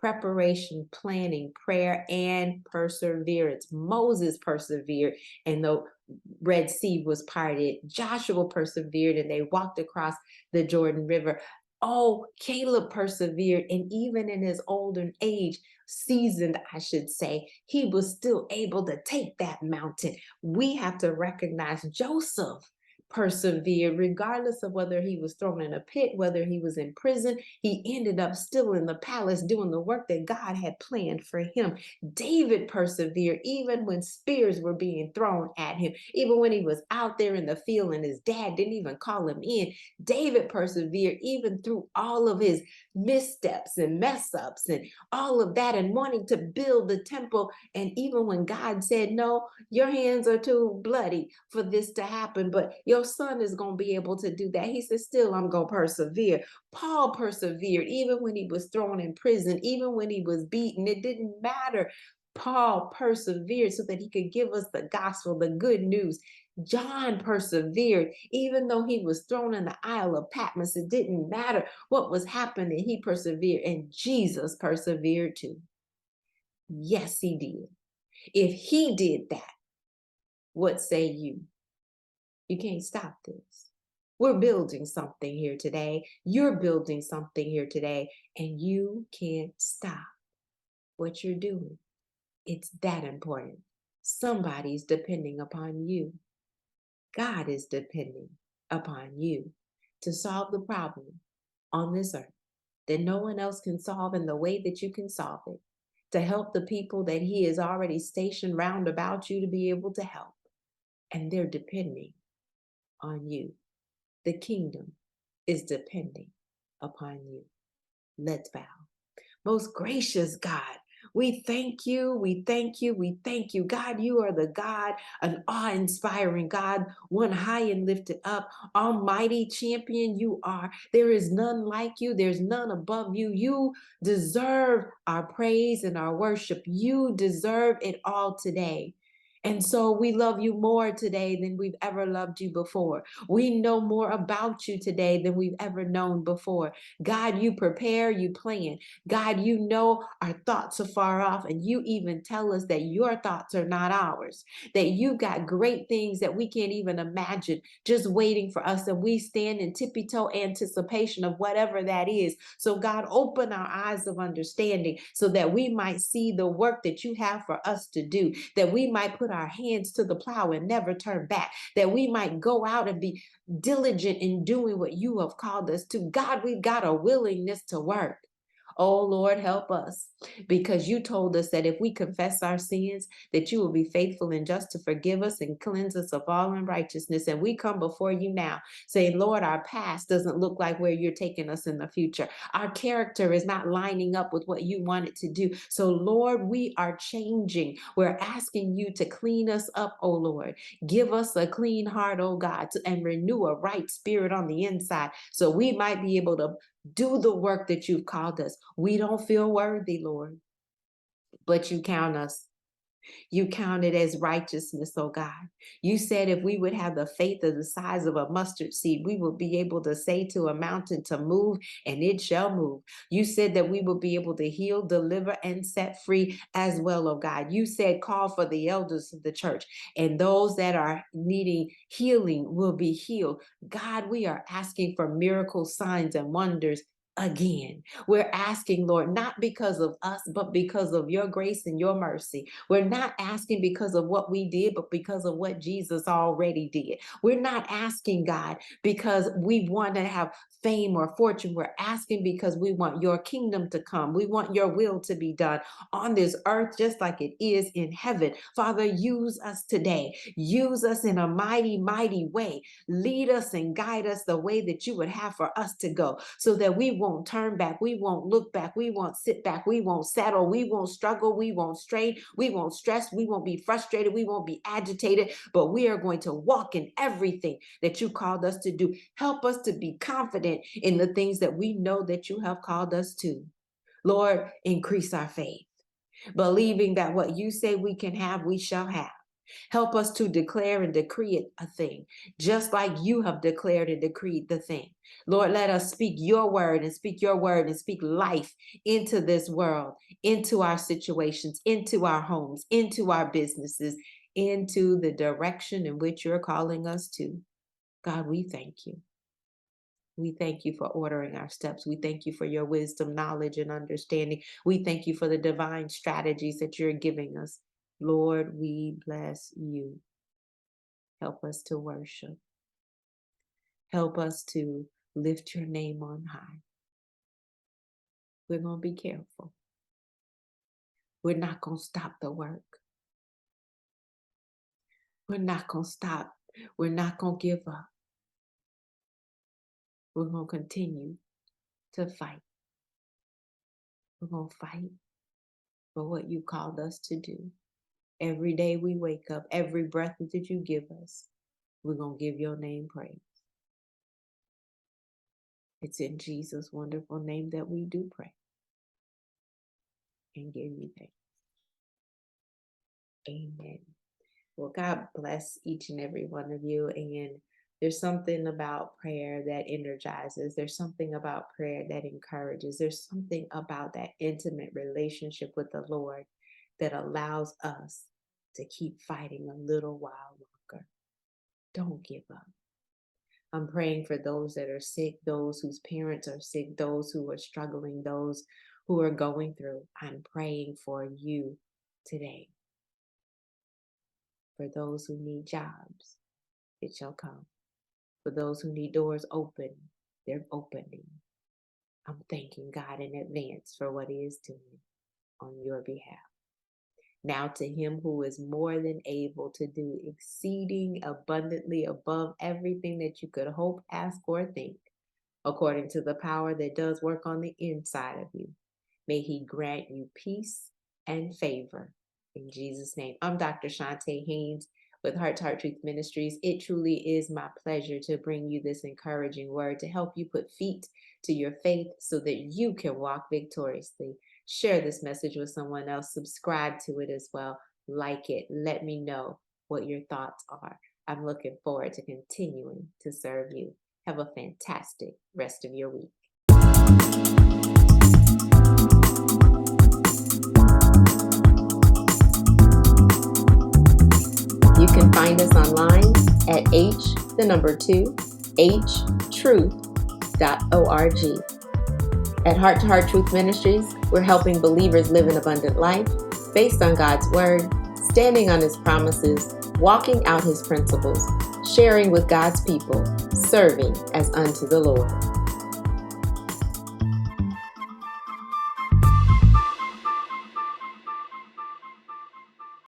preparation, planning, prayer, and perseverance. Moses persevered, and the Red Sea was parted. Joshua persevered, and they walked across the Jordan River. Oh, Caleb persevered, and even in his older age, seasoned, I should say, he was still able to take that mountain. We have to recognize Joseph persevered, regardless of whether he was thrown in a pit, whether he was in prison. He ended up still in the palace doing the work that God had planned for him. David persevered, even when spears were being thrown at him, even when he was out there in the field and his dad didn't even call him in. David persevered, even through all of his missteps and mess ups and all of that, and wanting to build the temple. And even when God said, no, your hands are too bloody for this to happen, but your son is going to be able to do that. He said, still, I'm going to persevere. Paul persevered, even when he was thrown in prison, even when he was beaten. It didn't matter. Paul persevered so that he could give us the gospel, the good news. John persevered, even though he was thrown in the Isle of Patmos. It didn't matter what was happening. He persevered, and Jesus persevered too. Yes, he did. If he did that, what say you? You can't stop this. We're building something here today. You're building something here today, and you can't stop what you're doing. It's that important. Somebody's depending upon you. God is depending upon you to solve the problem on this earth that no one else can solve in the way that you can solve it, to help the people that he has already stationed round about you to be able to help. And they're depending on you. The kingdom is depending upon you. Let's bow. Most gracious God, we thank you, we thank you, we thank you. God, you are the God, an awe-inspiring God, one high and lifted up, almighty champion you are. There is none like you. There's none above you. You deserve our praise and our worship. You deserve it all today. And so we love you more today than we've ever loved you before. We know more about you today than we've ever known before. God, you prepare, you plan. God, you know our thoughts are far off, and you even tell us that your thoughts are not ours, that you got great things that we can't even imagine just waiting for us. And we stand in tippy-toe anticipation of whatever that is. So God, open our eyes of understanding so that we might see the work that you have for us to do, that we might put our hands to the plow and never turn back, that we might go out and be diligent in doing what you have called us to. God, we've got a willingness to work. Oh Lord, help us, because you told us that if we confess our sins, that you will be faithful and just to forgive us and cleanse us of all unrighteousness. And we come before you now saying, Lord, our past doesn't look like where you're taking us in the future. Our character is not lining up with what you wanted to do. So Lord, we are changing. We're asking you to clean us up, oh Lord. Give us a clean heart, oh God, and renew a right spirit on the inside so we might be able to do the work that you've called us. We don't feel worthy, Lord, but you count us. You count it as righteousness, oh God. You said if we would have the faith of the size of a mustard seed, we will be able to say to a mountain to move, and it shall move. You said that we will be able to heal, deliver, and set free as well, oh God. You said call for the elders of the church, and those that are needing healing will be healed. God, we are asking for miracles, signs, and wonders again. We're asking, Lord, not because of us, but because of your grace and your mercy. We're not asking because of what we did, but because of what Jesus already did. We're not asking, God, because we want to have fame or fortune. We're asking because we want your kingdom to come. We want your will to be done on this earth just like it is in heaven. Father, use us today. Use us in a mighty, mighty way. Lead us and guide us the way that you would have for us to go, so that we won't turn back, we won't look back, we won't sit back, we won't settle, we won't struggle, we won't strain, we won't stress, we won't be frustrated, we won't be agitated, but we are going to walk in everything that you called us to do. Help us to be confident in the things that we know that you have called us to. Lord, increase our faith, believing that what you say we can have, we shall have. Help us to declare and decree a thing, just like you have declared and decreed the thing. Lord, let us speak your word and speak your word and speak life into this world, into our situations, into our homes, into our businesses, into the direction in which you're calling us to. God, we thank you. We thank you for ordering our steps. We thank you for your wisdom, knowledge, and understanding. We thank you for the divine strategies that you're giving us. Lord, we bless you. Help us to worship. Help us to lift your name on high. We're going to be careful. We're not going to stop the work. We're not going to stop. We're not going to give up. We're going to continue to fight. We're going to fight for what you called us to do. Every day we wake up, every breath that you give us, we're going to give your name praise. It's in Jesus' wonderful name that we do pray and give you thanks. Amen. Well, God bless each and every one of you. And there's something about prayer that energizes. There's something about prayer that encourages. There's something about that intimate relationship with the Lord that allows us to keep fighting a little while longer. Don't give up. I'm praying for those that are sick, those whose parents are sick, those who are struggling, those who are going through. I'm praying for you today. For those who need jobs, it shall come. For those who need doors open, they're opening. I'm thanking God in advance for what He is doing on your behalf. Now to Him who is more than able to do exceeding abundantly above everything that you could hope, ask, or think, according to the power that does work on the inside of you. May He grant you peace and favor. In Jesus' name. I'm Dr. Chonta Haynes with Heart Truth Ministries. It truly is my pleasure to bring you this encouraging word to help you put feet to your faith so that you can walk victoriously. Share this message with someone else. Subscribe to it as well. Like it. Let me know what your thoughts are. I'm looking forward to continuing to serve you. Have a fantastic rest of your week. You can find us online at htruth.org. At Heart Truth Ministries, we're helping believers live an abundant life based on God's Word, standing on His promises, walking out His principles, sharing with God's people, serving as unto the Lord.